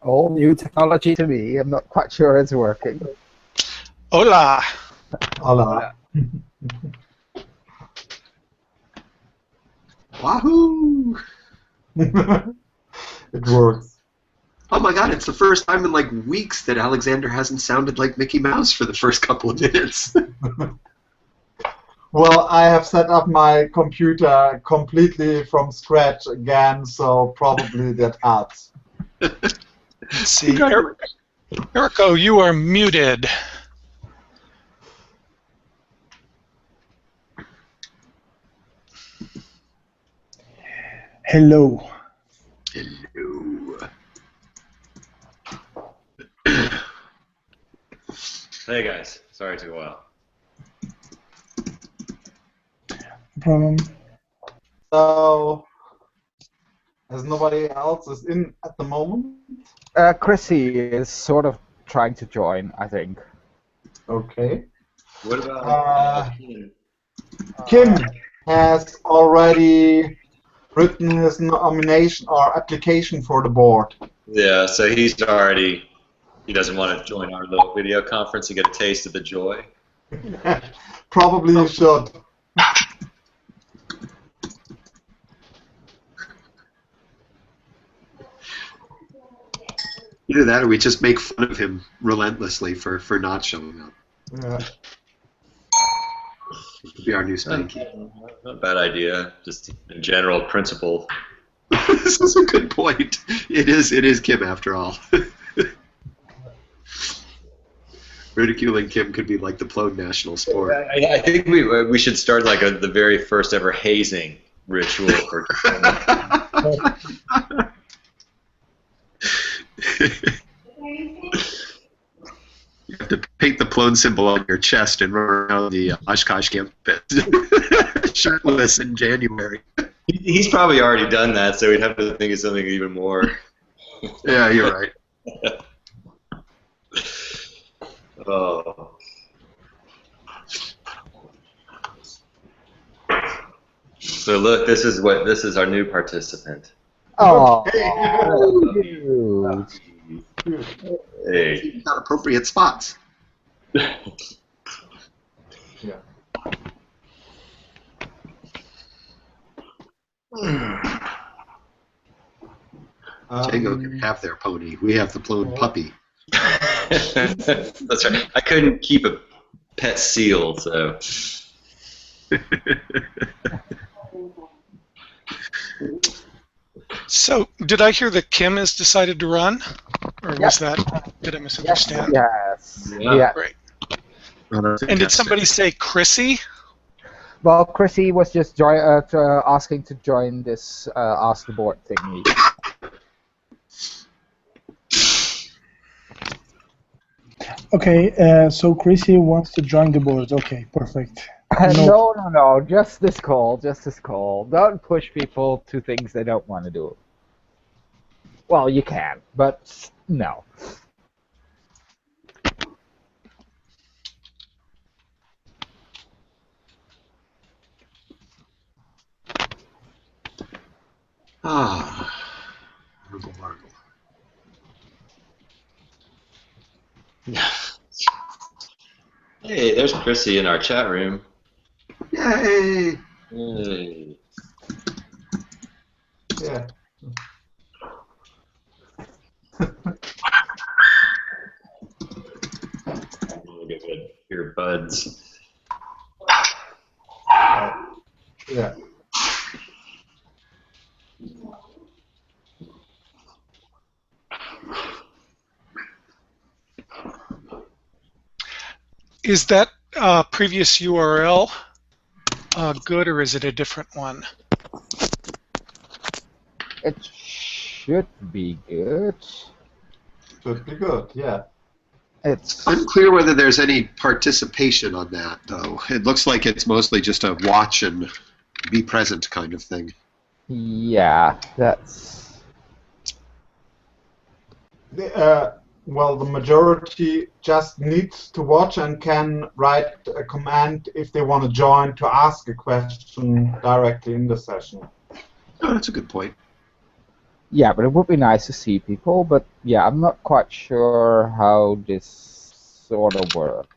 All new technology to me. I'm not quite sure it's working. Hola. Hola. Wahoo! It works. Oh my god, it's the first time in like weeks that Alexander hasn't sounded like Mickey Mouse for the first couple of minutes. Well, I have set up my computer completely from scratch again, so probably that helps. Let's see. Erico, you are muted. Hello. Hello. Hey guys, sorry it took a while. No problem. So, as nobody else is in at the moment? Chrissy is sort of trying to join, I think. Okay. What about Kim has already written his nomination or application for the board. Yeah, so he doesn't want to join our little video conference to get a taste of the joy. Probably you should. Either that or we just make fun of him relentlessly for not showing up. Yeah. It'll be our new spanky. Not a bad idea, just in general principle. This is a good point. It is Kim after all. Ridiculing Kim could be like the Plone national sport. I think we should start like the very first ever hazing ritual for. You have to paint the Plone symbol on your chest and run around the Oshkosh campus shirtless in January. He's probably already done that, so we'd have to think of something even more. Yeah, you're right. Oh. So look, this is our new participant. Oh, Hey. Not appropriate spots. Yeah. Django can have their pony. We have the Plone puppy. That's right. I couldn't keep a pet seal, so. So, did I hear that Kim has decided to run? Or was that, did I misunderstand? Yes. Yeah. Yeah. Great. And did somebody say Chrissy? Well, Chrissy was just asking to join this Ask the Board thingy. Okay, so Chrissy wants to join the board. Okay, perfect. No, just this call, Don't push people to things they don't want to do. Well, you can, but no. Ah, Margle. Hey, there's Chrissy in our chat room. Yay! Hey. Yeah. Look at earbuds. Yeah. Is that previous URL good, or is it a different one? It should be good. Should be good, yeah. It's Unclear whether there's any participation on that, though. It looks like it's mostly just a watch and be present kind of thing. Yeah, that's... Well, the majority just needs to watch and can write a command if they want to join to ask a question directly in the session. Oh, that's a good point. Yeah, but it would be nice to see people. But yeah, I'm not quite sure how this sort of works.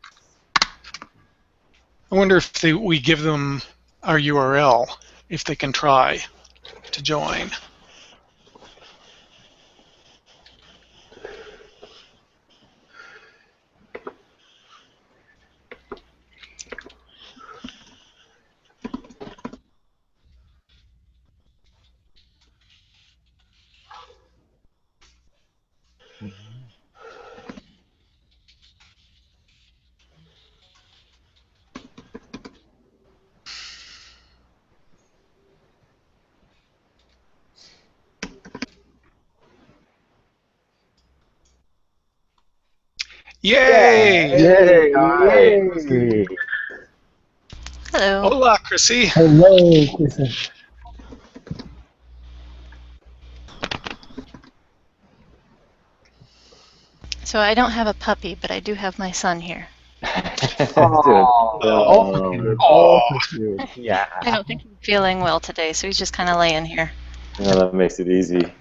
I wonder if we give them our URL, if they can try to join. Yay! Yay! All right. Yay! Hello. Hola, Chrissy. Hello, Chrissy. So I don't have a puppy, but I do have my son here. Yeah. I don't think he's feeling well today, so he's just kind of laying here. Well, that makes it easy.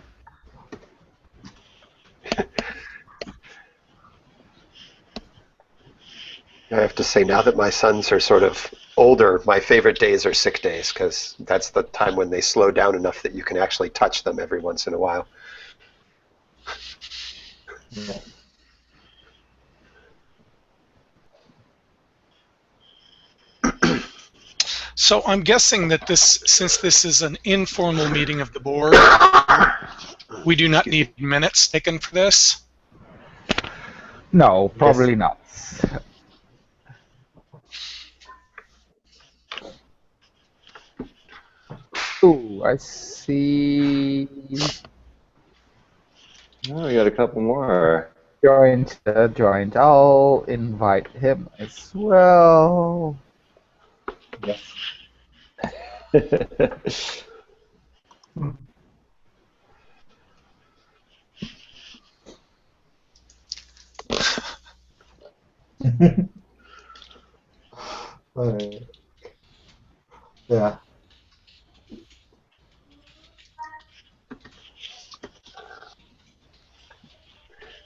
I have to say, now that my sons are sort of older, my favorite days are sick days, because that's the time when they slow down enough that you can actually touch them every once in a while. Yeah. So I'm guessing that since this is an informal meeting of the board, we do not need minutes taken for this. No, probably not. Ooh, I see. Oh, we got a couple more. Joined. I'll invite him as well. Yes. Yeah.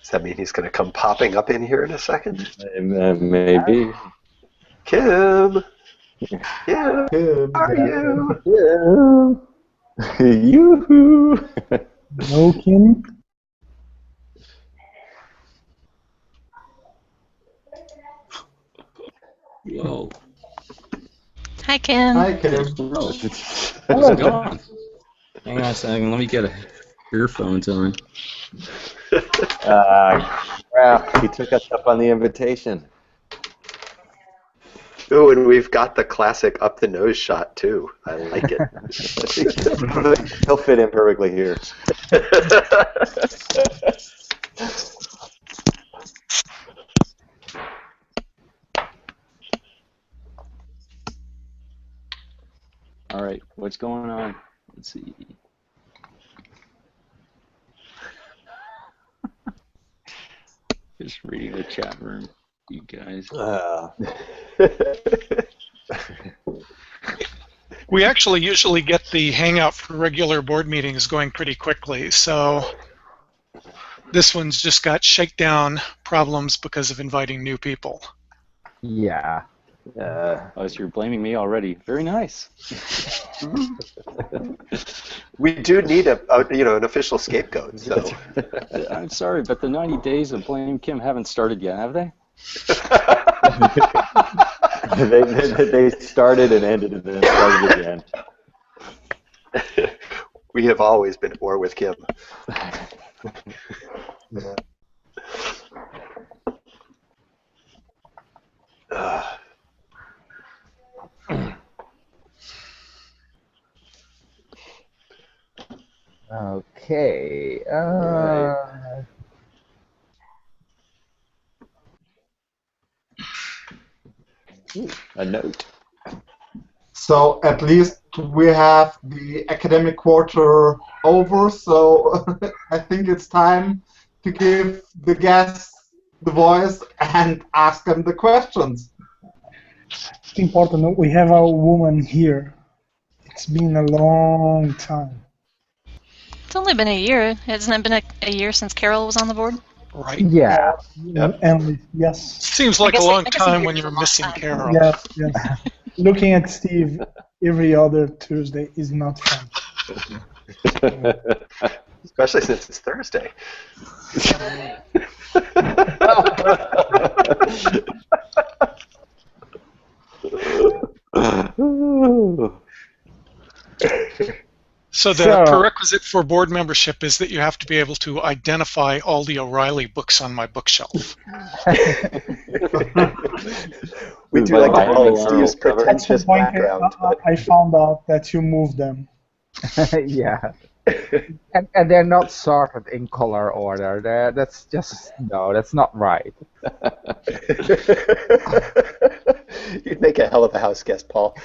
Does that mean he's going to come popping up in here in a second? Maybe. Kim! Yeah, Kim, how are you? Yeah. Yoo-hoo! Hello, Kim. Whoa. Hi, Kim. Hi, Kim. Whoa. How's it going? Hang on a second. Let me get earphones on. Crap. He took us up on the invitation. Oh, and we've got the classic up the nose shot too. I like it. He'll fit in perfectly here. All right, what's going on? Let's see. Just reading the chat room, you guys. We actually usually get the Hangout for regular board meetings going pretty quickly, so this one's just got shakedown problems because of inviting new people. Yeah. Oh, so you're blaming me already. Very nice. We do need an official scapegoat. So. I'm sorry, but the 90 days of Blame Kim haven't started yet, have they? They started and ended and then started again. We have always been at war with Kim. Yeah. Okay. A note. So at least we have the academic quarter over, so I think it's time to give the guests the voice and ask them the questions. It's important. We have a woman here. It's been a long time. It's only been a year. Hasn't it been a year since Carol was on the board? Right. Yeah. And yes. Seems like a long time when you're missing Carol. Yes, yes. Looking at Steve every other Tuesday is not fun. Especially since it's Thursday. So the prerequisite for board membership is that you have to be able to identify all the O'Reilly books on my bookshelf. We do like to call it Steve's pretentious background. I found out that you moved them. Yeah. And they're not sorted in color order. That's just, no, that's not right. You'd make a hell of a house guest, Paul.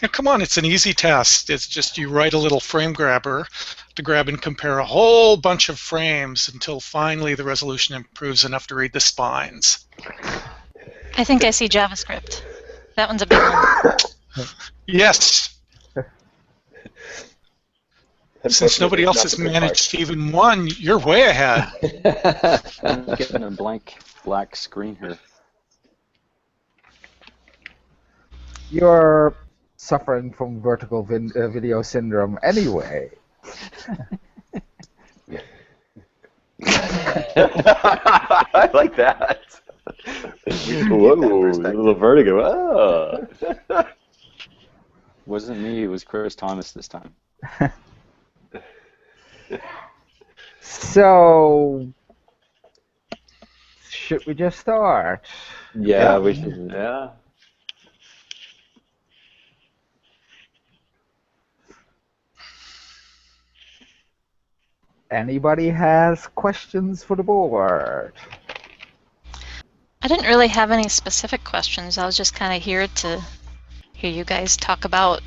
Now, come on, it's an easy test. It's just you write a little frame grabber to grab and compare a whole bunch of frames until finally the resolution improves enough to read the spines. I think I see JavaScript. That one's a big one. Yes. Since nobody else has managed even one, you're way ahead. I'm getting a blank black screen here. You're suffering from vertical video syndrome anyway. I like that. Whoa, a little vertigo. Oh. Wasn't me, it was Chris Thomas this time. So, should we just start? Yeah, we should. Yeah. Anybody has questions for the board? I didn't really have any specific questions. I was just kind of here to hear you guys talk about,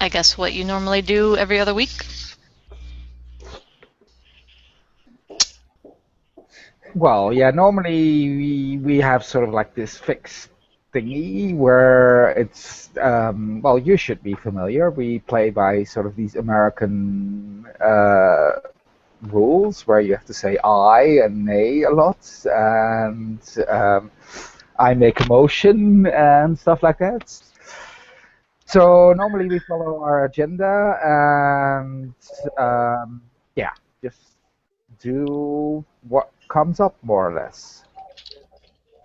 I guess, what you normally do every other week. Well, yeah, normally we have sort of like this fixed thingy where it's, well, you should be familiar. We play by sort of these American rules where you have to say I and nay a lot, and I make a motion and stuff like that. So normally we follow our agenda and yeah, just do what comes up more or less.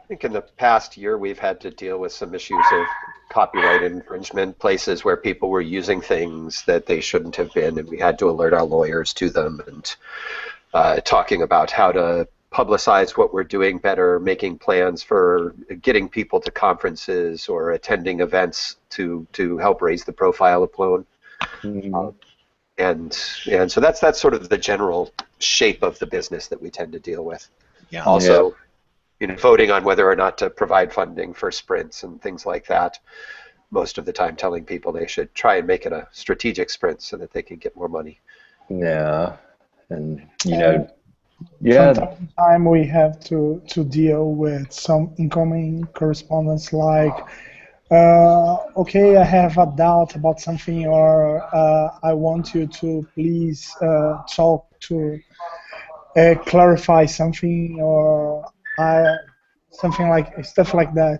I think in the past year we've had to deal with some issues of copyright infringement, places where people were using things that they shouldn't have been, and we had to alert our lawyers to them, and talking about how to publicize what we're doing better, making plans for getting people to conferences or attending events to help raise the profile of Plone. And so that's sort of the general shape of the business that we tend to deal with. Yeah. Also, you know, voting on whether or not to provide funding for sprints and things like that. Most of the time telling people they should try and make it a strategic sprint so that they can get more money. Yeah. And, you know, yeah. From time to time we have to deal with some incoming correspondence like, okay, I have a doubt about something, or I want you to please talk to clarify something, or something like stuff like that.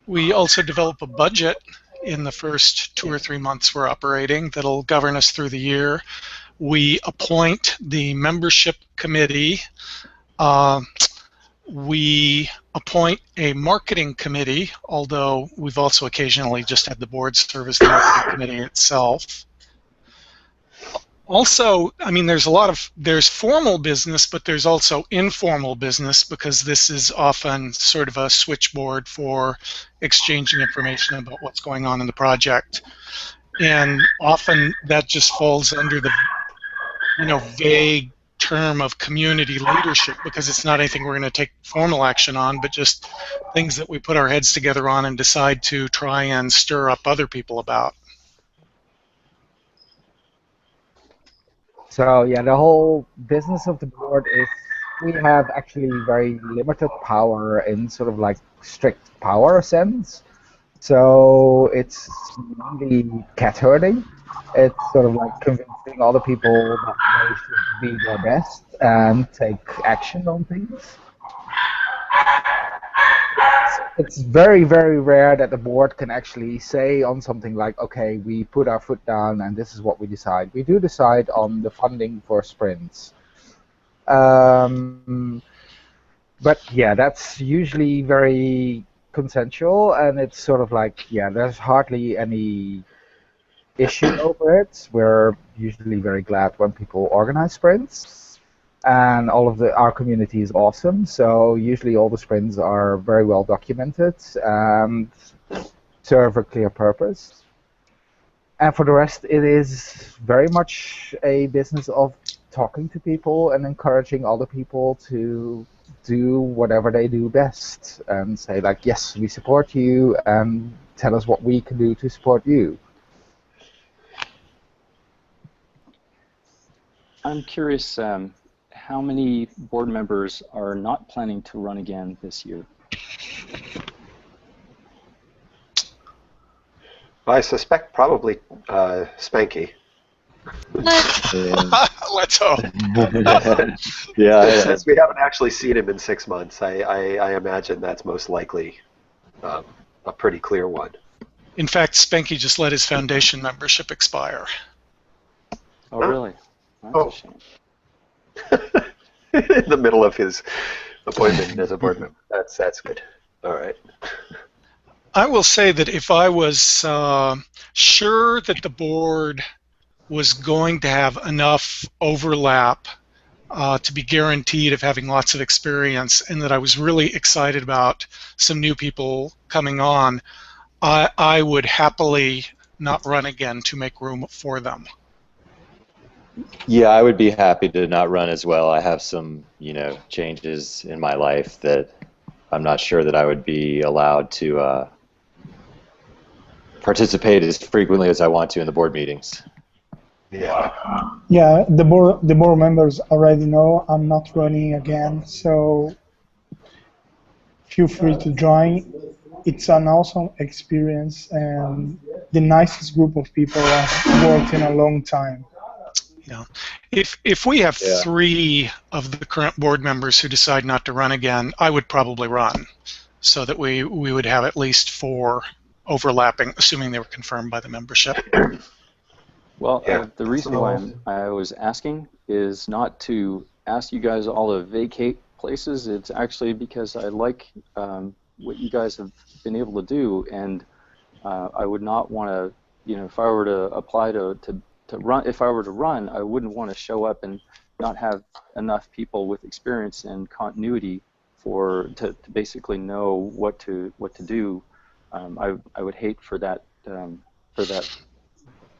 We also develop a budget in the first 2 or 3 months we're operating that'll govern us through the year. We appoint the membership committee. We appoint a marketing committee, although we've also occasionally just had the board serve as the marketing committee itself. Also, I mean, there's formal business, but there's also informal business, because this is often sort of a switchboard for exchanging information about what's going on in the project. And often that just falls under the, you know, vague term of community leadership, because it's not anything we're going to take formal action on, but just things that we put our heads together on and decide to try and stir up other people about. So yeah, the whole business of the board is we have actually very limited power in sort of like strict power sense. So it's mainly cat herding. It's sort of like convincing other people that they should be their best and take action on things. It's very, very rare that the board can actually say on something like, okay, we put our foot down and this is what we decide. We do decide on the funding for sprints. But yeah, that's usually very consensual, and it's sort of like, yeah, there's hardly any issue over it. We're usually very glad when people organize sprints, and all of our community is awesome. So usually all the sprints are very well documented and serve a clear purpose. And for the rest, it is very much a business of talking to people and encouraging other people to do whatever they do best and say like, yes, we support you, and tell us what we can do to support you. I'm curious, how many board members are not planning to run again this year? I suspect probably Spanky. Let's hope. Yeah. Since we haven't actually seen him in 6 months, I imagine that's most likely a pretty clear one. In fact, Spanky just let his foundation membership expire. Oh, really? That's a shame. In the middle of his appointment as a board member. That's good. All right. I will say that if I was sure that the board was going to have enough overlap to be guaranteed of having lots of experience, and that I was really excited about some new people coming on, I would happily not run again to make room for them. Yeah, I would be happy to not run as well. I have some, changes in my life that I'm not sure that I would be allowed to participate as frequently as I want to in the board meetings. Yeah. Yeah, the board members already know I'm not running again, so feel free to join. It's an awesome experience and the nicest group of people I've worked in a long time. Yeah. If we have 3 of the current board members who decide not to run again, I would probably run, so that we would have at least 4 overlapping, assuming they were confirmed by the membership. Well, the reason why I was asking is not to ask you guys all to vacate places. It's actually because I like what you guys have been able to do, and I would not want to, if I were to apply to run, if I were to run, I wouldn't want to show up and not have enough people with experience and continuity to basically know what to do. I would hate for that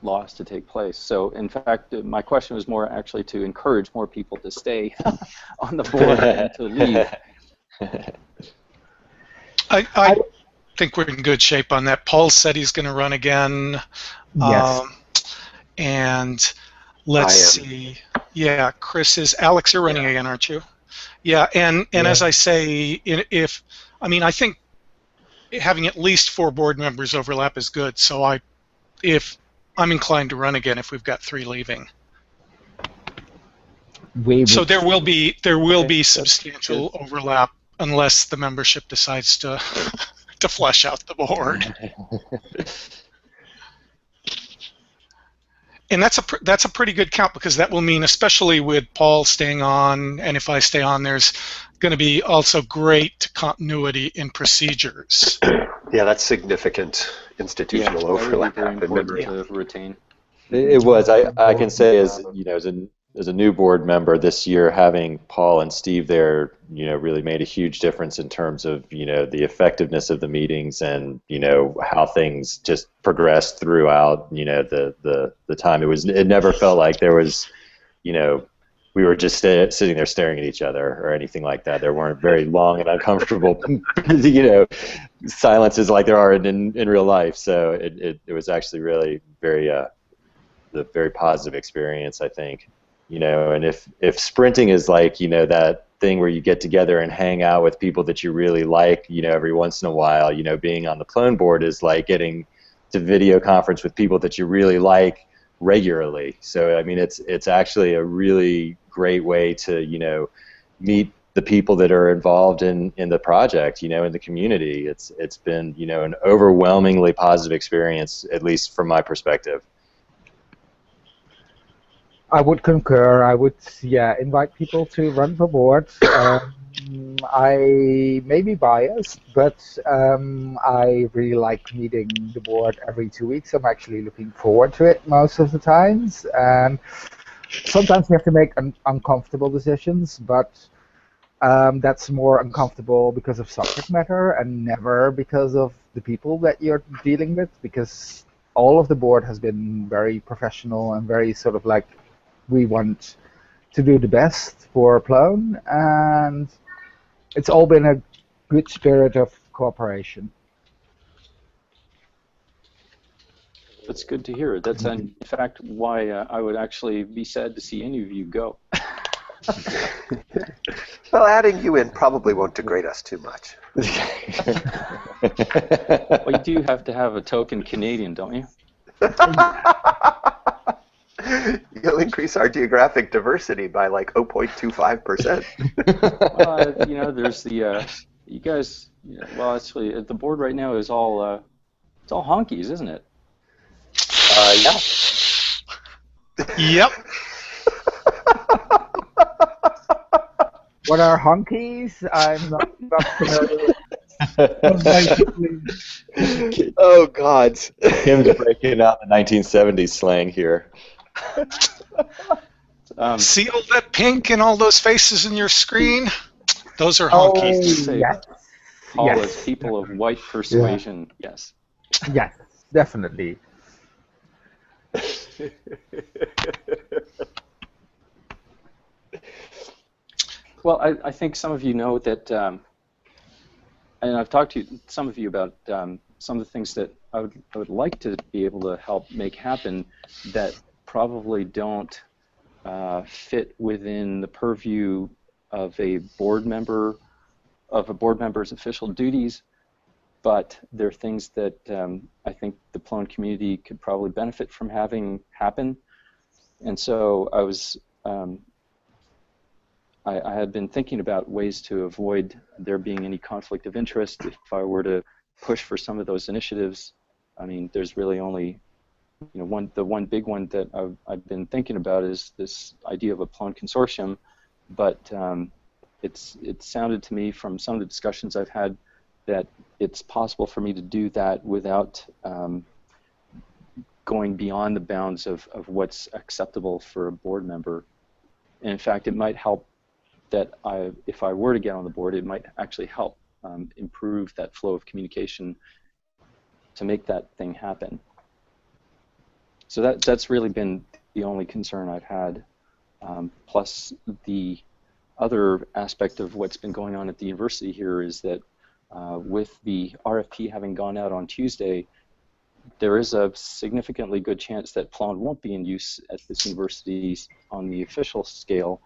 loss to take place. So, in fact, my question was more actually to encourage more people to stay on the board and to leave. I think we're in good shape on that. Paul said he's going to run again. Yes. And let's see. Yeah, Chris is. Alex, you're running again, aren't you? Yeah, and as I say, I think having at least 4 board members overlap is good. So I'm inclined to run again if we've got 3 leaving. So there will be substantial overlap unless the membership decides to flush out the board. And that's a pretty good count, because that will mean, especially with Paul staying on, and if I stay on, there's going to be also great continuity in procedures. Yeah, that's significant institutional overlap. Very important to retain. It was. I can say as a new board member this year, having Paul and Steve there, really made a huge difference in terms of, the effectiveness of the meetings and, how things just progressed throughout, the time. It never felt like there was, we were just sitting there staring at each other or anything like that. There weren't very long and uncomfortable, silences like there are in real life. So it was actually really very positive experience, I think. And if sprinting is like, that thing where you get together and hang out with people that you really like, every once in a while. Being on the Plone board is like getting to video conference with people that you really like regularly. So I mean, it's actually a really great way to meet the people that are involved in the project, in the community. It's been an overwhelmingly positive experience, at least from my perspective. I would concur. I would, invite people to run for board. I may be biased, but I really like meeting the board every 2 weeks. I'm actually looking forward to it most of the times. And sometimes you have to make uncomfortable decisions, but that's more uncomfortable because of subject matter and never because of the people that you're dealing with, because all of the board has been very professional and very sort of like, we want to do the best for Plone, and it's all been a good spirit of cooperation. That's good to hear. That's in fact why I would actually be sad to see any of you go. Well, adding you in probably won't degrade us too much. Well, you do have to have a token Canadian, don't you? You'll increase our geographic diversity by like 0.25%. Well, there's the you guys. Well, actually, the board right now is all it's all honkies, isn't it? Yeah. Yep. What are honkies? I'm not familiar with. Oh, God. Kim's breaking out the 1970s slang here. See all that pink and all those faces in your screen? Those are Oh, honkies. yes. All Yes. those people of white persuasion, yes. Yes, definitely. Well, I think some of you know that, and I've talked to some of you about some of the things that I would like to be able to help make happen that probably don't fit within the purview of a board member's official duties, but they're things that I think the Plone community could probably benefit from having happen. And so I was I had been thinking about ways to avoid there being any conflict of interest if I were to push for some of those initiatives. I mean, there's really only, the one big one that I've been thinking about is this idea of a Plone consortium, but it sounded to me from some of the discussions I've had that it's possible for me to do that without going beyond the bounds of what's acceptable for a board member. And in fact, it might help that if I were to get on the board, it might actually help improve that flow of communication to make that thing happen. So that's really been the only concern I've had. Plus, the other aspect of what's been going on at the university here is that with the RFP having gone out on Tuesday, there is a significantly good chance that Plone won't be in use at this university on the official scale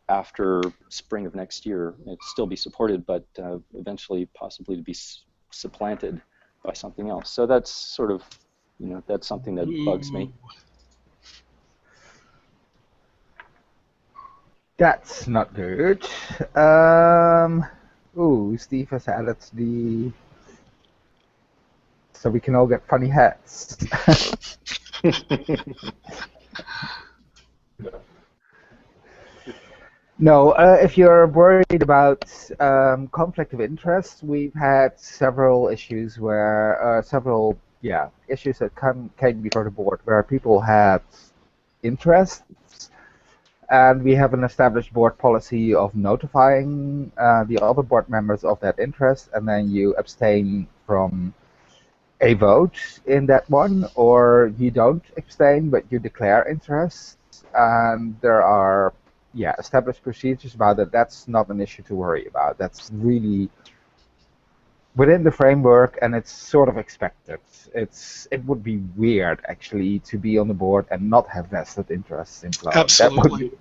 after spring of next year. It'll still be supported, but eventually possibly to be supplanted by something else. So that's sort of, that's something that bugs me. That's not good. Steve has added the... So we can all get funny hats. No, if you're worried about conflict of interest, we've had several issues where issues that came before the board where people had interests, and we have an established board policy of notifying the other board members of that interest, and then you abstain from a vote in that one, or you don't abstain but you declare interest, and there are established procedures about it. That's not an issue to worry about. That's really within the framework, and it's sort of expected. It would be weird actually to be on the board and not have vested interests in Plone. Absolutely.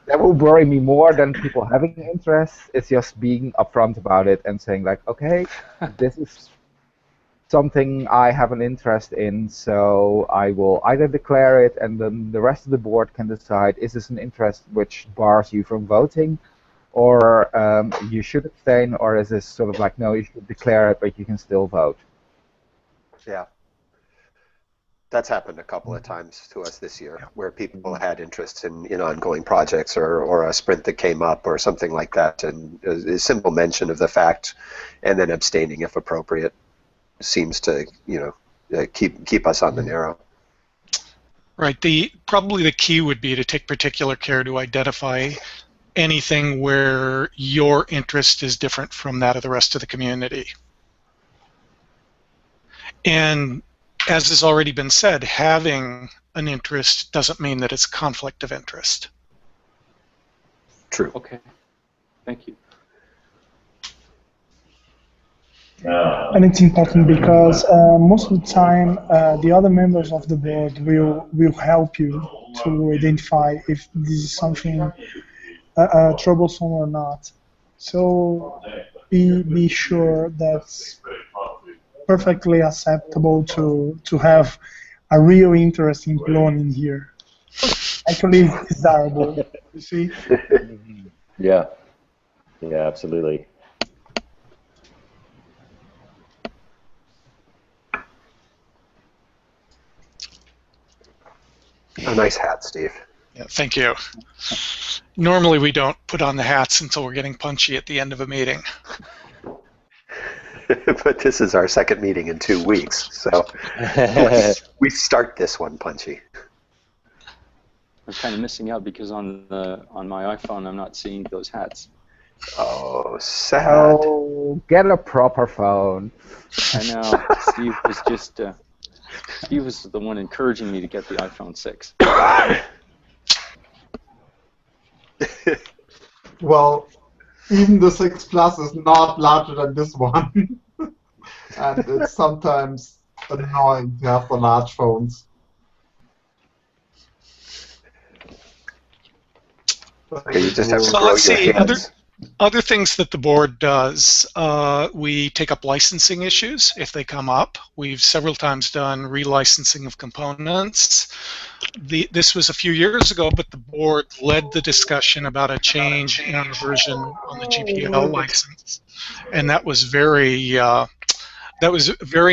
That would worry me more than people having interest. It's just being upfront about it and saying like, okay, this is something I have an interest in, so I will either declare it, and then the rest of the board can decide, is this an interest which bars you from voting, or you should abstain, or is this sort of like, no, you should declare it, but you can still vote? Yeah. That's happened a couple of times to us this year, where people had interests in ongoing projects or a sprint that came up or something like that, and a simple mention of the fact and then abstaining if appropriate seems to, keep us on the narrow. Right. Probably the key would be to take particular care to identify anything where your interest is different from that of the rest of the community. And as has already been said, having an interest doesn't mean that it's a conflict of interest. True. Okay. Thank you. And it's important because most of the time the other members of the board will help you to identify if this is something troublesome or not. So be sure that's perfectly acceptable to have a real interest in Plone in here. Actually, it's desirable. You see? Yeah. Yeah, absolutely. A nice hat, Steve. Yeah, thank you. Normally we don't put on the hats until we're getting punchy at the end of a meeting. But this is our second meeting in 2 weeks, so we start this one punchy. I'm kind of missing out because on my iPhone I'm not seeing those hats. Oh, sad. Oh, get a proper phone. I know. Steve was just Steve was the one encouraging me to get the iPhone 6. Well, even the 6 Plus is not larger than this one. And it's sometimes annoying to have the large phones. Okay, you just have to So grow let's your see, hands. other things that the board does, we take up licensing issues if they come up. We've several times done relicensing of components. This was a few years ago, but the board led the discussion about a change in our version on the GPL license, and that was very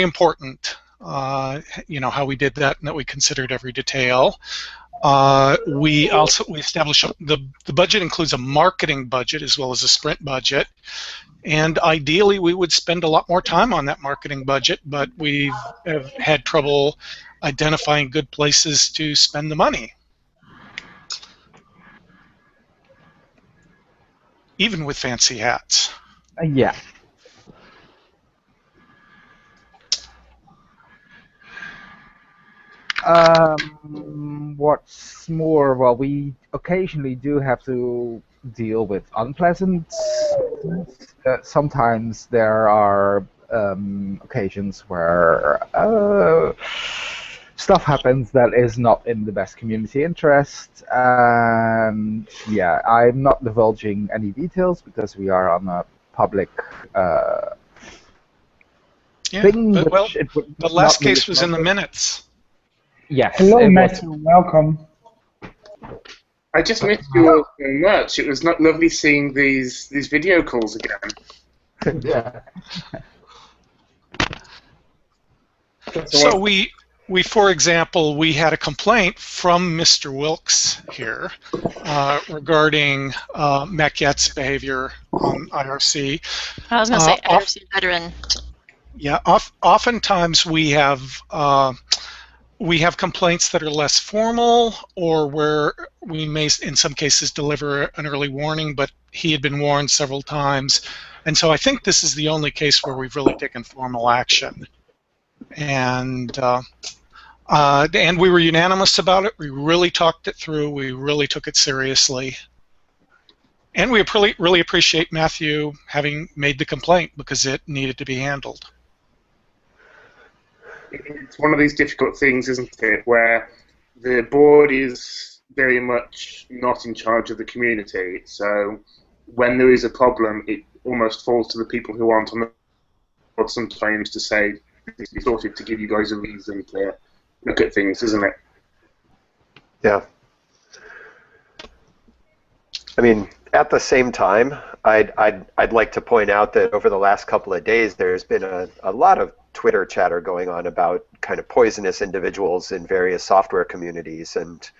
important. How we did that and that we considered every detail. We established the budget includes a marketing budget as well as a sprint budget, and ideally we would spend a lot more time on that marketing budget, but we have had trouble identifying good places to spend the money, even with fancy hats. Yeah. What's more, well, we occasionally do have to deal with unpleasant things. Sometimes there are occasions where stuff happens that is not in the best community interest, and yeah, I'm not divulging any details because we are on a public thing. But, well, it would the last not be case was in the minutes. Yes. Hello, it was. Matthew. Welcome. I just missed you all so much. It was not lovely seeing these video calls again. Yeah. So we, for example, we had a complaint from Mr. Wilkes here regarding Mac-Yet's behavior on IRC. I was going to say IRC veteran. Yeah, oftentimes we have complaints that are less formal, or where we may, in some cases, deliver an early warning, but he had been warned several times. And so I think this is the only case where we've really taken formal action. And we were unanimous about it. We really talked it through. We really took it seriously. And we really appreciate Matthew having made the complaint because it needed to be handled. It's one of these difficult things, isn't it, where the board is very much not in charge of the community. So when there is a problem, it almost falls to the people who aren't on the board sometimes to say, this is sorted, to give you guys a reason to look at things, isn't it? Yeah. I mean, at the same time, I'd like to point out that over the last couple of days, there's been a lot of Twitter chatter going on about kind of poisonous individuals in various software communities, and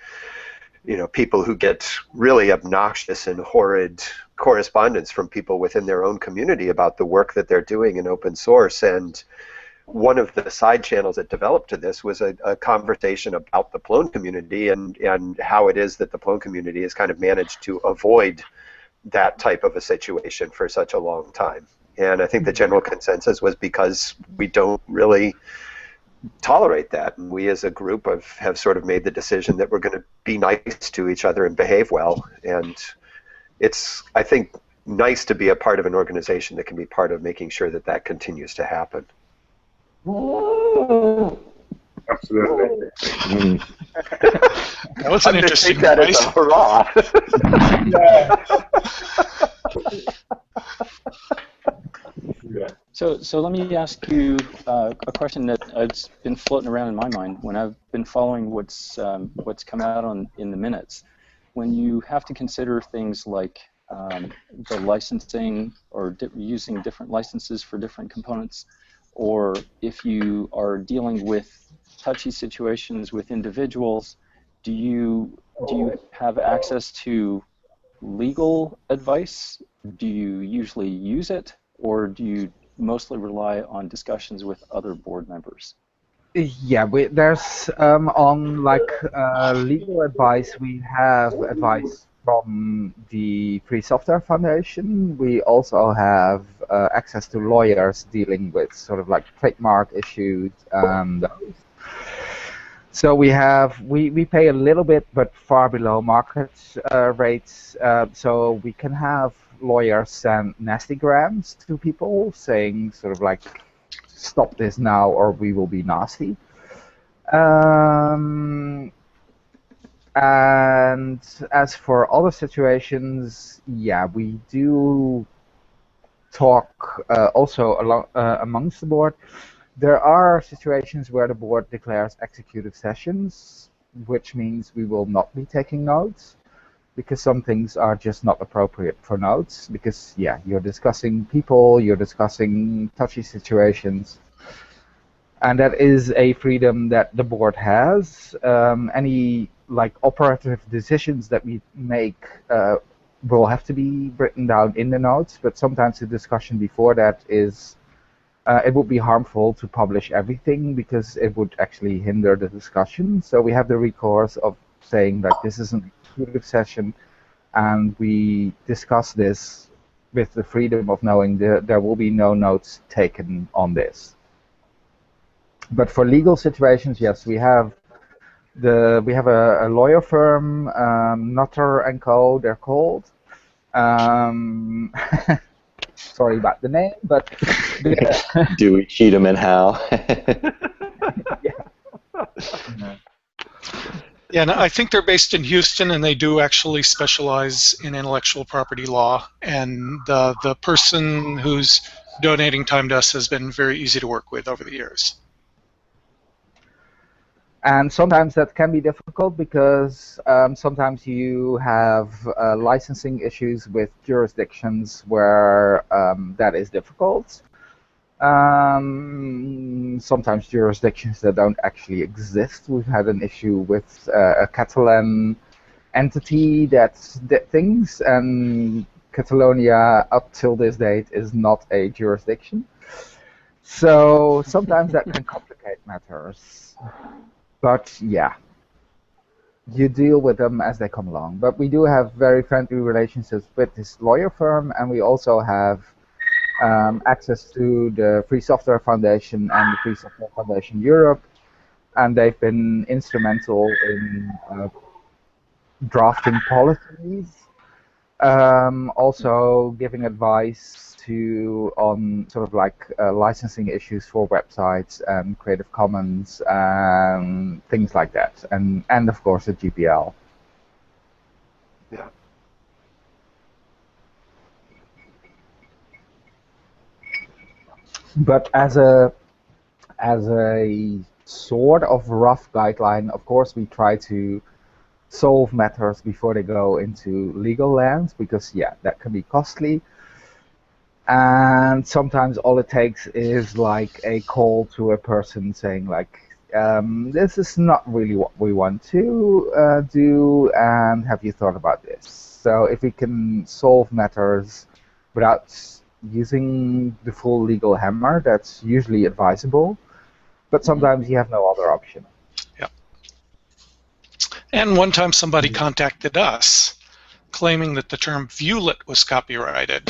people who get really obnoxious and horrid correspondence from people within their own community about the work that they're doing in open source. And one of the side channels that developed to this was a conversation about the Plone community and how it is that the Plone community has kind of managed to avoid that type of a situation for such a long time. And I think the general consensus was because we don't really tolerate that. And we as a group have sort of made the decision that we're going to be nice to each other and behave well. And it's, I think, nice to be a part of an organization that can be part of making sure that that continues to happen. Absolutely. That was an interesting take that as a hurrah. So let me ask you a question that has been floating around in my mind when I've been following what's come out in the minutes. When you have to consider things like the licensing or using different licenses for different components, or if you are dealing with touchy situations with individuals, do you have access to legal advice? Do you usually use it, or do you mostly rely on discussions with other board members? Yeah, there's on legal advice, we have advice from the Free Software Foundation. We also have access to lawyers dealing with sort of like trademark issues and those. So we pay a little bit, but far below market rates. So we can have lawyers send nasty grams to people saying sort of like, stop this now or we will be nasty. And as for other situations, yeah, we do talk also amongst the board. There are situations where the board declares executive sessions, which means we will not be taking notes, because some things are just not appropriate for notes, because, yeah, you're discussing people, you're discussing touchy situations, and that is a freedom that the board has. Any operative decisions that we make will have to be written down in the notes, but sometimes the discussion before that is it would be harmful to publish everything because it would actually hinder the discussion. So we have the recourse of saying that this is an executive session and we discuss this with the freedom of knowing there will be no notes taken on this. But for legal situations, yes, we have a lawyer firm, Nutter & Co. They're called. Sorry about the name, but do we cheat them and how? Yeah, and I think they're based in Houston, and they do actually specialize in intellectual property law. And the person who's donating time to us has been very easy to work with over the years. And sometimes that can be difficult because sometimes you have licensing issues with jurisdictions where that is difficult. Sometimes jurisdictions that don't actually exist. We've had an issue with a Catalan entity that did things, and Catalonia up till this date is not a jurisdiction. So sometimes that can complicate matters. But yeah, you deal with them as they come along. But we do have very friendly relationships with this lawyer firm, and we also have access to the Free Software Foundation and the Free Software Foundation Europe, and they've been instrumental in drafting policies Also giving advice on sort of like licensing issues for websites and Creative Commons and things like that, and of course the GPL. Yeah. But as a sort of rough guideline, of course we try to solve matters before they go into legal lands, because yeah, that can be costly. And sometimes all it takes is like a call to a person saying like, this is not really what we want to do, and have you thought about this? So if we can solve matters without using the full legal hammer, that's usually advisable. But sometimes you have no other option. Yeah. And one time somebody contacted us claiming that the term viewlet was copyrighted.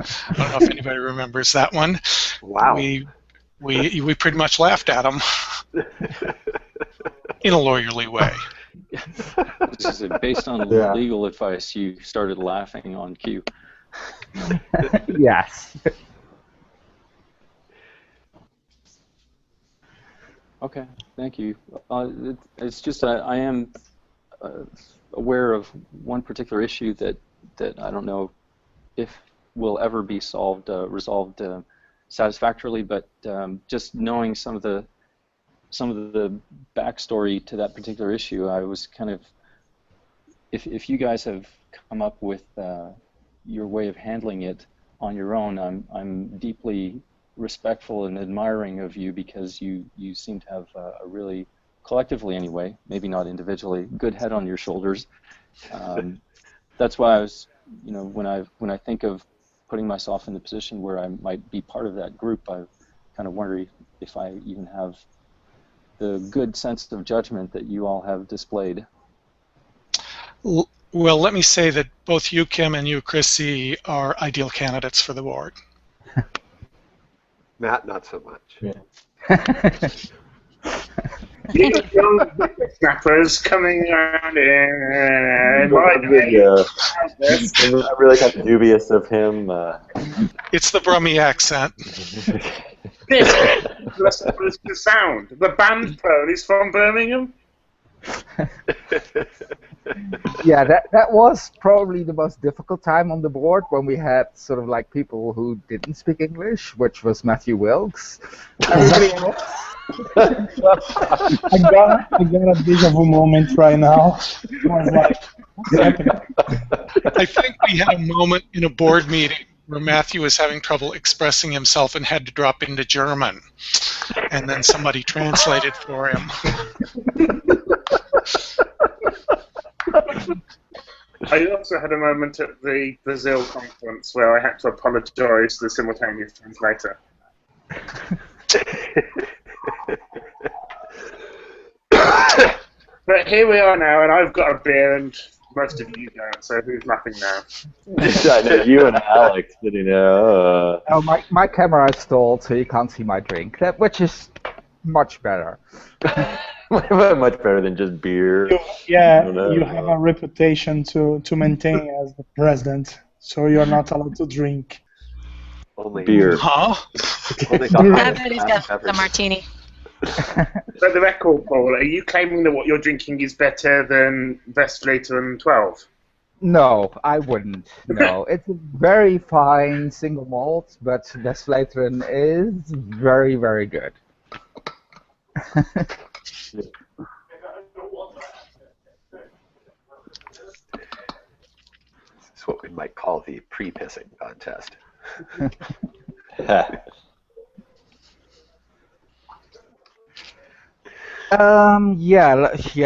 I don't know if anybody remembers that one. Wow. We pretty much laughed at them in a lawyerly way. This is based on legal advice. You started laughing on cue. Yes. Okay, thank you. It's just I am aware of one particular issue that I don't know if will ever be resolved satisfactorily, but just knowing some of the backstory to that particular issue, I was kind of, if you guys have come up with your way of handling it on your own, I'm deeply respectful and admiring of you, because you seem to have a really, collectively anyway, maybe not individually, good head on your shoulders. That's why I was, when I think of putting myself in the position where I might be part of that group, I kind of wonder if I even have the good sense of judgment that you all have displayed. Well, let me say that both you, Kim, and you, Chrissy, are ideal candidates for the board. Matt, not so much. Yeah. Young snappers coming around here. I'm really kind of dubious of him. It's the Brummie accent. This was the sound. The band Plone is from Birmingham. Yeah, that was probably the most difficult time on the board, when we had sort of like people who didn't speak English, which was Matthew Wilkes. Everybody else. I got a deja vu moment right now. I was like, what's happening? I think we had a moment in a board meeting where Matthew was having trouble expressing himself and had to drop into German, and then somebody translated for him. I also had a moment at the Brazil conference where I had to apologise to the simultaneous translator. But here we are now, and I've got a beer, and most of you don't, so who's laughing now? I know, you and Alex, Oh, my camera is stalled, so you can't see my drink, which is much better. Much better than just beer. You have a reputation to maintain as the president, so you're not allowed to drink. Only beer. Huh? Everybody's got the martini. For the record, Paul, are you claiming that what you're drinking is better than Westvleteren 12? No, I wouldn't. No, it's a very fine single malt, but Westvleteren is very, very good. This is what we might call the pre-pissing contest. Yeah.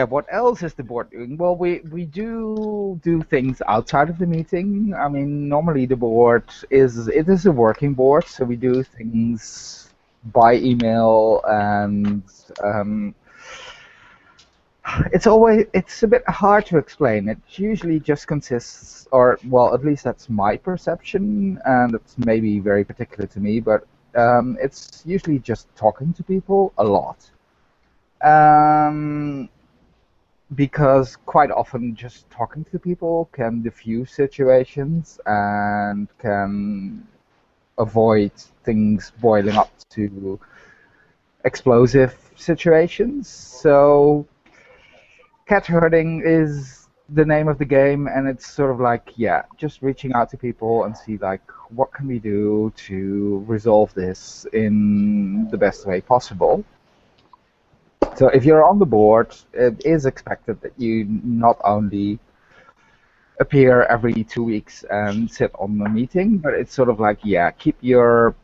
What else is the board doing? Well, we do things outside of the meeting. I mean, normally the board is a working board, so we do things by email, and it's a bit hard to explain. It usually just consists, or well, at least that's my perception, and it's maybe very particular to me, but it's usually just talking to people a lot. because quite often just talking to people can diffuse situations and can avoid things boiling up to explosive situations. So cat herding is the name of the game, and it's sort of like, yeah, just reaching out to people and see like what can we do to resolve this in the best way possible. So if you're on the board, it is expected that you not only appear every 2 weeks and sit on the meeting, but it's sort of like, yeah, keep your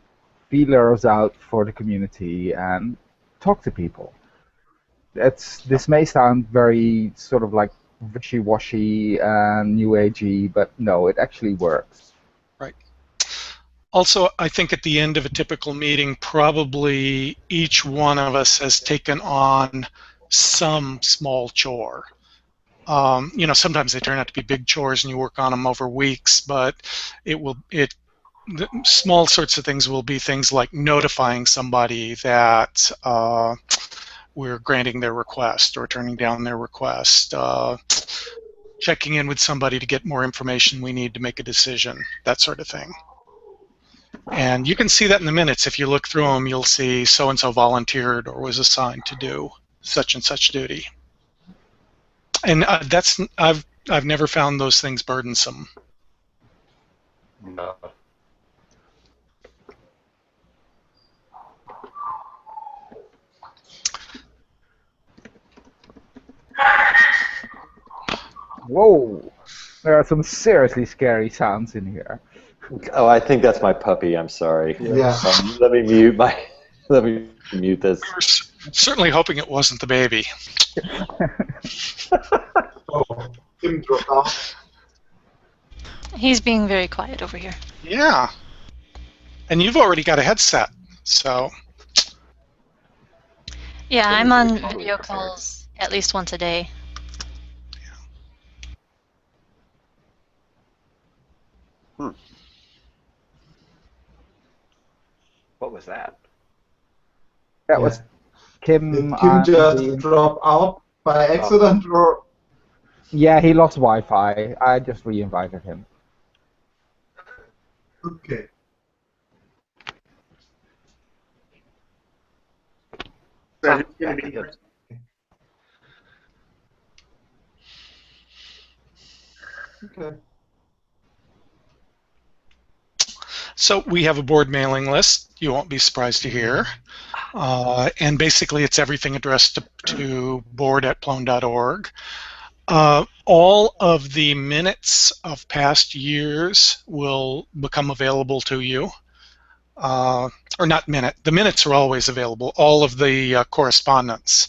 feelers out for the community and talk to people. This may sound very sort of like wishy-washy and new agey, but no, it actually works. Right. Also, I think at the end of a typical meeting, probably each one of us has taken on some small chore. You know, sometimes they turn out to be big chores and you work on them over weeks, but the small sorts of things will be things like notifying somebody that we're granting their request or turning down their request, checking in with somebody to get more information we need to make a decision, that sort of thing. And you can see that in the minutes. If you look through them, you'll see so-and-so volunteered or was assigned to do such and such duty. And I've never found those things burdensome. No. Whoa, there are some seriously scary sounds in here. Oh, I think that's my puppy. I'm sorry. Yeah. Let me mute Let me mute this. We were certainly hoping it wasn't the baby. Oh, Tim dropped out. He's being very quiet over here. Yeah. And you've already got a headset, so. Yeah, I'm on video calls at least once a day. What was that? That was Kim. Did Kim just drop out by accident, or? Yeah, he lost Wi-Fi. I just re-invited him. Okay. So Okay. So we have a board mailing list. You won't be surprised to hear. And basically it's everything addressed to board@plone.org. All of the minutes of past years will become available to you. Or not the minutes are always available. All of the correspondence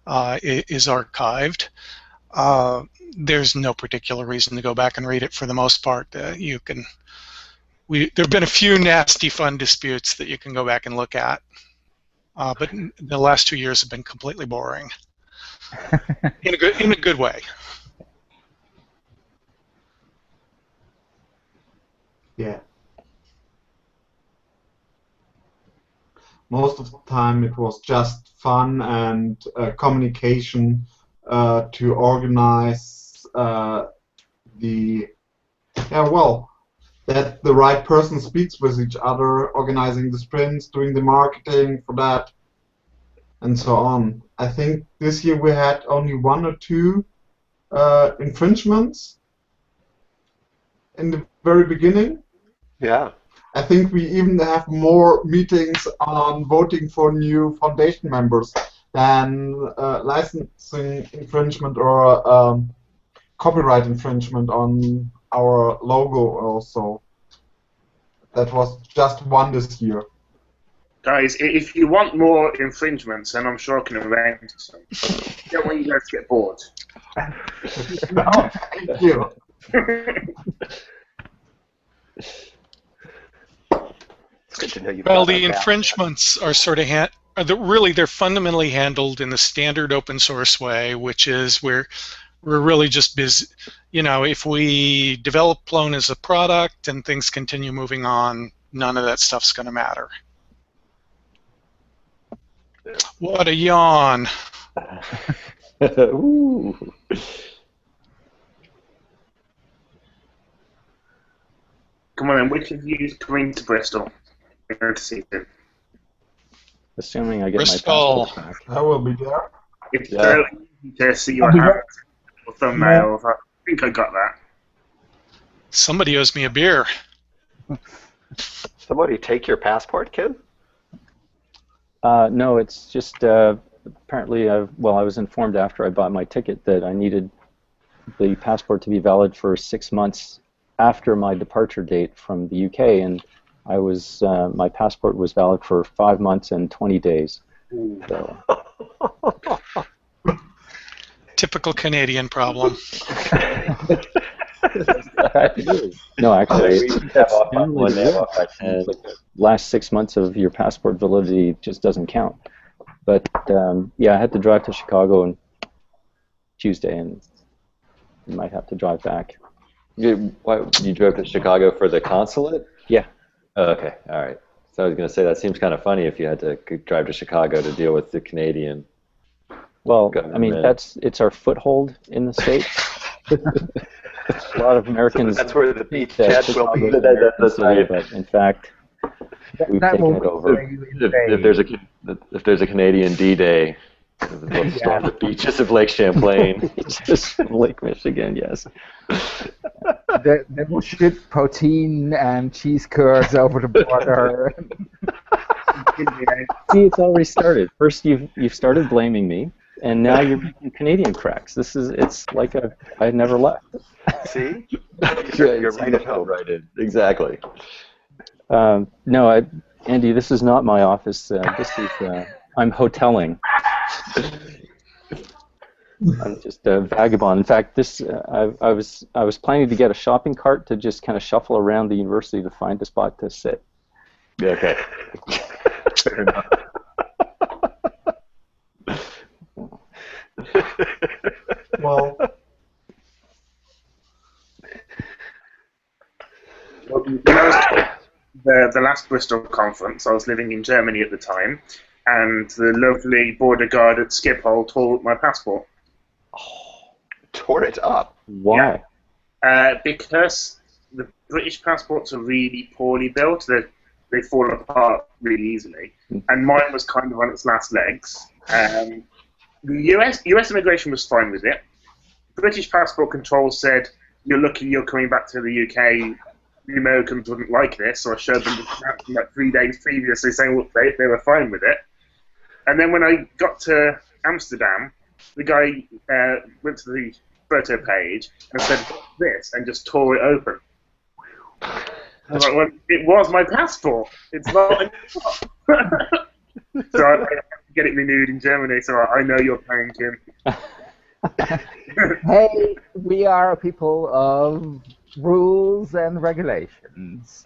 is archived. There's no particular reason to go back and read it for the most part. You can. There have been a few nasty fun disputes that you can go back and look at, but the last 2 years have been completely boring, in a good way. Yeah. Most of the time it was just fun and communication to organize that the right person speaks with each other, organizing the sprints, doing the marketing for that, and so on. I think this year we had only 1 or 2 infringements in the very beginning. Yeah. I think we even have more meetings on voting for new foundation members than licensing infringement or copyright infringement on our logo also. That was just 1 this year. Guys, if you want more infringements, then I'm sure I can arrange some. Don't want you guys to get bored. No, thank you. It's good to know you've Well, got the our back. infringements are sort of they're fundamentally handled in the standard open source way, which is we're really just busy. You know, if we develop Plone as a product and things continue moving on, none of that stuff's going to matter. What a yawn. Ooh. Come on then, which of you is coming to Bristol? To see it. Assuming I get Bristol. my passport back. I will be there. It's Yeah. so easy to see your I'll be hands or thumbnails. I think I got that. Somebody owes me a beer. Somebody take your passport, Ken? No, it's just apparently, I was informed after I bought my ticket that I needed the passport to be valid for 6 months after my departure date from the UK, and my passport was valid for 5 months and 20 days. So. Typical Canadian problem. No, actually, We have off by generally 1, they have the off by 10. like the last 6 months of your passport validity just doesn't count. But yeah, I had to drive to Chicago on Tuesday, and you might have to drive back. You drove to Chicago for the consulate? Yeah. Oh, okay, all right. So I was going to say, that seems kind of funny if you had to drive to Chicago to deal with the Canadian Well, government. I mean, it's our foothold in the States. A lot of Americans. So that's where the think beachhead will Chicago be. is American That's city, right. But in fact, we've That taken will it over. If there's a Canadian D-Day, they'll storm the beaches of Lake Champlain. Just Lake Michigan, yes. They will ship poutine and cheese curds over the border. See, it's already started. First, you've started blaming me, and now you're making Canadian cracks. It's like I had never left. See? You're right at home. Right in. Exactly. No, Andy, this is not my office. This is I'm hoteling. I'm just a vagabond. In fact, this I was planning to get a shopping cart to just kind of shuffle around the university to find a spot to sit. Okay. Fair enough. Well, When I was the last Bristol conference, I was living in Germany at the time, and the lovely border guard at Schiphol tore up my passport. Tore it up? Why? Because the British passports are really poorly built. They fall apart really easily, and mine was kind of on its last legs. The US immigration was fine with it. British passport control said, "You're lucky you're coming back to the UK. The Americans wouldn't like this," so I showed them the stamp from like 3 days previously saying they were fine with it. And then when I got to Amsterdam, the guy went to the photo page and said, "What's this?" and just tore it open. I was like, well, it was my passport. It's not. So I had to get it renewed in Germany, so I know you're paying, Kim. Hey, we are people of rules and regulations.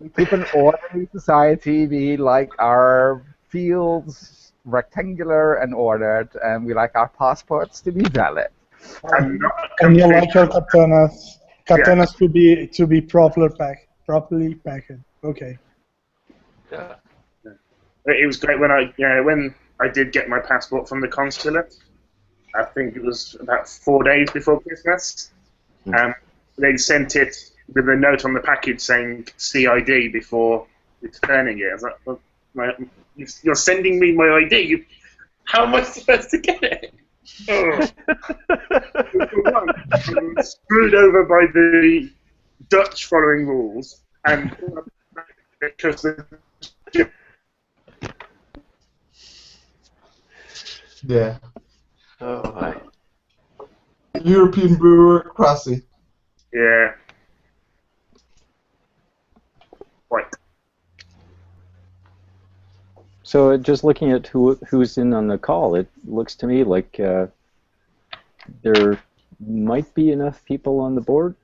We keep an orderly society. We like our fields rectangular and ordered, and we like our passports to be valid. I'm not And you like your katanas to be properly packed. Okay. Yeah. It was great when I did get my passport from the consulate. I think it was about 4 days before Christmas. They sent it with a note on the package saying CID before returning it. I was like, well, you're sending me my ID. How am I supposed to get it? Oh. I'm screwed over by the Dutch following rules, and because yeah. Oh my. European bureaucracy. Yeah. Right. So just looking at who's in on the call, it looks to me like there might be enough people on the board.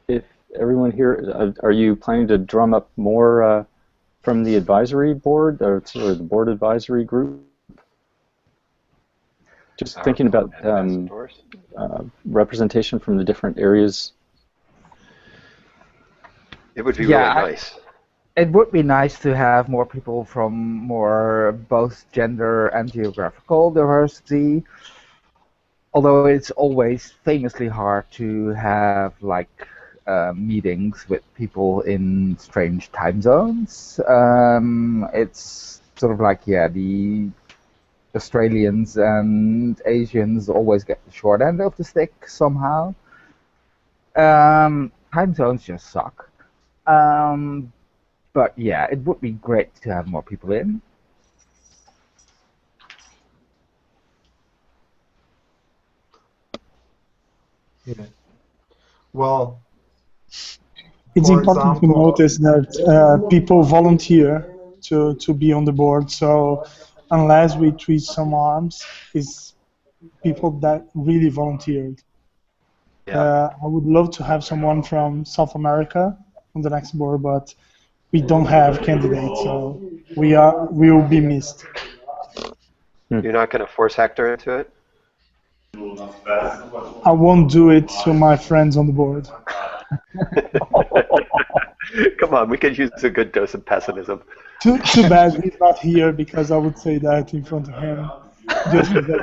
If everyone here, are you planning to drum up more from the advisory board or the board advisory group? Just thinking about representation from the different areas. It would be really nice. It would be nice to have more people from more both gender and geographical diversity. Although it's always famously hard to have like meetings with people in strange time zones. It's sort of like, yeah, the Australians and Asians always get the short end of the stick somehow. Time zones just suck. But yeah, it would be great to have more people in. Yeah. Well, It's for important to example, notice that people volunteer to be on the board. So unless we treat some arms, it's people that really volunteered. Yeah. I would love to have someone from South America on the next board, but we don't have candidates, so we will be missed. You're not going to force Hector into it? I won't do it to my friends on the board. Come on, we could use a good dose of pessimism. Too bad he's not here, because I would say that in front of him. Just because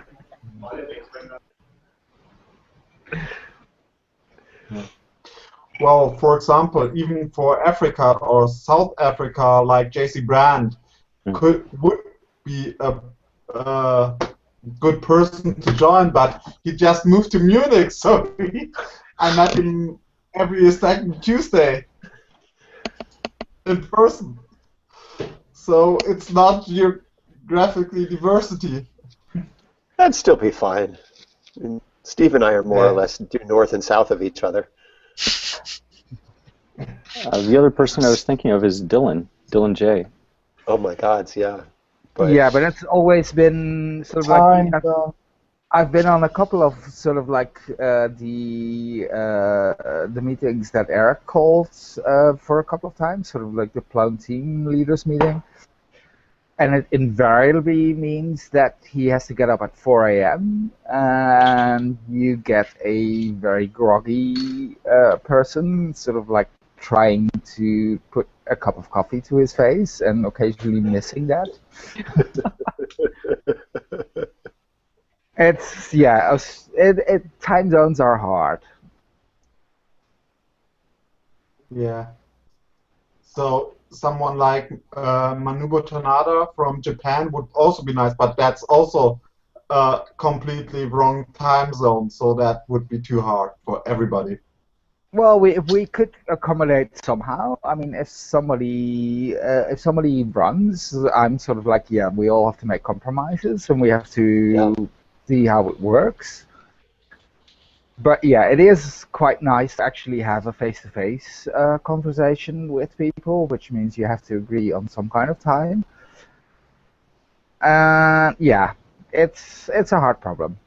well, for example, even for Africa or South Africa, like JC Brand would be a good person to join, but he just moved to Munich, so I met him every second Tuesday in person. So it's not geographically diversity. That'd still be fine. And Steve and I are more or less due north and south of each other. The other person I was thinking of is Dylan J. Oh my God, yeah. Yeah, but it's always been sort of like I've been on a couple of sort of like the meetings that Eric called for a couple of times, sort of like the Plone team leaders meeting, and it invariably means that he has to get up at 4 a.m. and you get a very groggy person, sort of like trying to put a cup of coffee to his face and occasionally missing that. It's time zones are hard. Yeah. So someone like Manubo Tanada from Japan would also be nice, but that's also a completely wrong time zone, so that would be too hard for everybody. Well, if we could accommodate somehow, I mean, if somebody runs, I'm sort of like, yeah, we all have to make compromises, and we have to see how it works. But yeah, it is quite nice to actually have a face-to-face conversation with people, which means you have to agree on some kind of time. Yeah, it's a hard problem.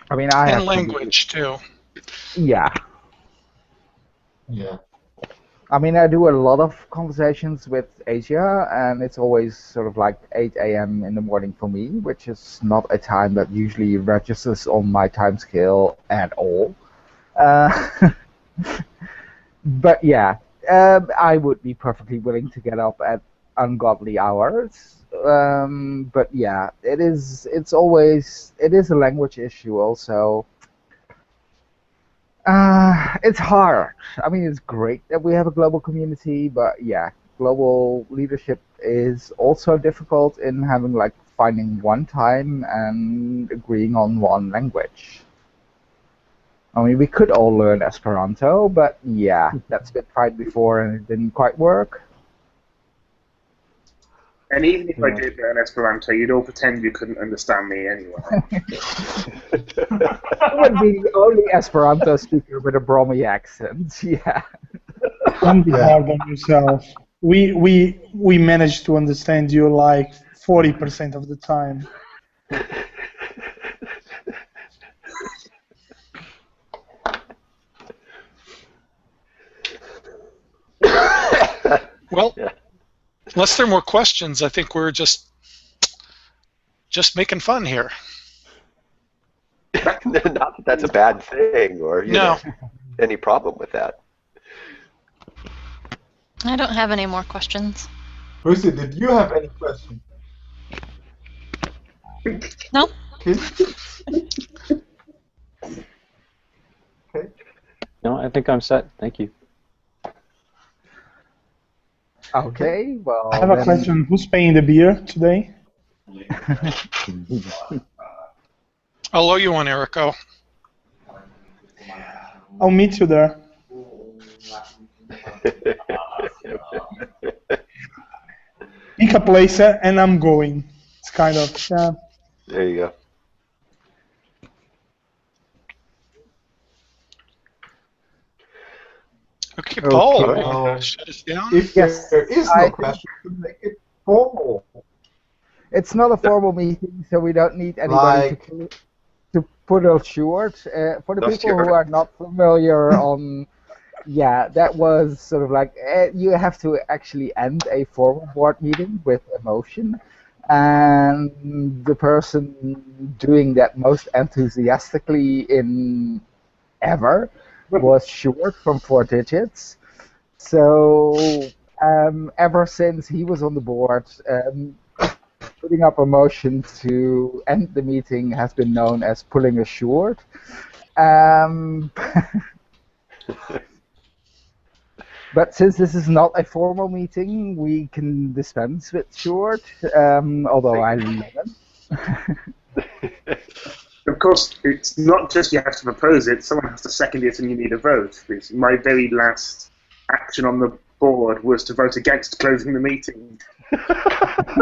I mean, and language too. Yeah. Yeah. I mean, I do a lot of conversations with Asia, and it's always sort of like 8 a.m. in the morning for me, which is not a time that usually registers on my time scale at all. But yeah, I would be perfectly willing to get up at ungodly hours. But yeah, it is a language issue also. It's hard. I mean, it's great that we have a global community, but yeah, global leadership is also difficult in having like finding one time and agreeing on one language. I mean, we could all learn Esperanto, but yeah, that's been tried before and it didn't quite work. And even if I did learn Esperanto, you'd all pretend you couldn't understand me anyway. I would be the only Esperanto speaker with a Bromy accent. Yeah. Don't be hard on yourself. We managed to understand you like 40% of the time. Well, unless there are more questions, I think we're just making fun here. Not that that's a bad thing or you know, any problem with that. I don't have any more questions. Lucy, did you have any questions? No. Okay. No, I think I'm set. Thank you. Okay, well, I have a then- question. Who's paying the beer today? I'll owe you one, Erico. I'll meet you there. Pick a place and I'm going. It's kind of, yeah. There you go. Okay, Paul, Okay. you wanna shut us down? If Yes, there is I no think question, make it formal. It's not a formal meeting, so we don't need anybody to put a short. For the No people who steward. are not familiar on, yeah, that was sort of like you have to actually end a formal board meeting with a motion, and the person doing that most enthusiastically in ever was short from 4 digits. So ever since he was on the board, putting up a motion to end the meeting has been known as pulling a short. But since this is not a formal meeting, we can dispense with short, although I love it. Of course, it's not just you have to propose it, someone has to second it and you need a vote. It's my very last action on the board was to vote against closing the meeting.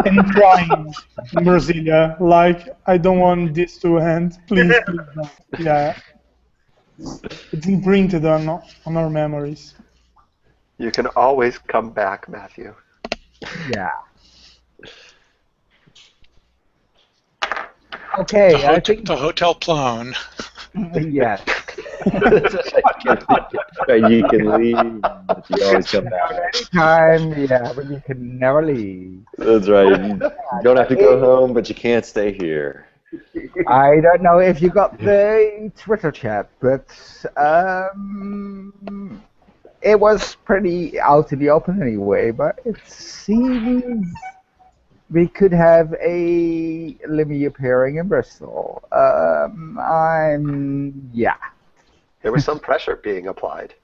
And crying in Brasilia, like, I don't want this to end. Please, please don't. Yeah. It's imprinted on our memories. You can always come back, Matthew. Yeah. Okay, I think The Hotel Plone. yeah. You can leave, but you always come back. Anytime, yeah, but you can never leave. That's right. You don't have to go home, but you can't stay here. I don't know if you got the Twitter chat, but it was pretty out in the open anyway. But it seems we could have a Limmy appearing in Bristol. Yeah. There was some pressure being applied.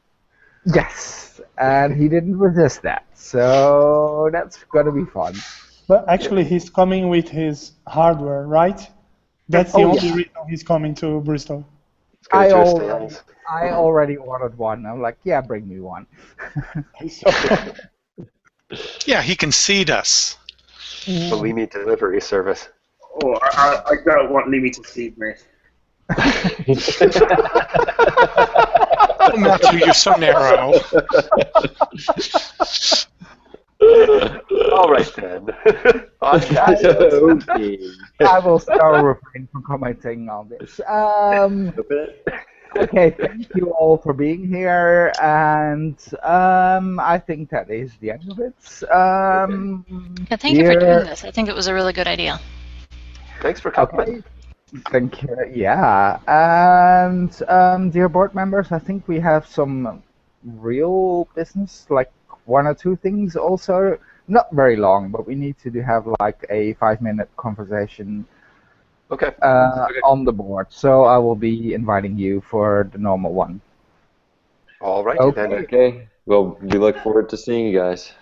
Yes, and he didn't resist that, so that's gonna be fun. But actually, he's coming with his hardware, right? That's the only reason he's coming to Bristol. I already ordered one. I'm like, yeah, bring me one. Yeah, he can seed us. Believe me, delivery service. Oh, I don't want Limmy to feed me. Oh, Matthew, you're so narrow. All right then. On that note. I will start refrain from commenting on this. Okay, thank you all for being here, and I think that is the end of it. Yeah, thank you for doing this. I think it was a really good idea. Thanks for coming. Okay. Thank you. Yeah, and dear board members, I think we have some real business, like 1 or 2 things also. Not very long, but we need to have like a 5-minute conversation. Okay. On the board, so I will be inviting you for the normal one. All right. Okay. Then. Okay. Well, we look forward to seeing you guys.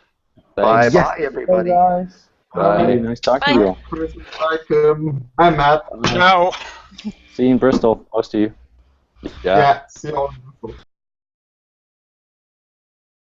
Bye, Thanks. bye, everybody. Hey guys. Bye. Nice talking to you all. I'm Matt. No. See you in Bristol. Close to you. Yeah. Yeah, see you all.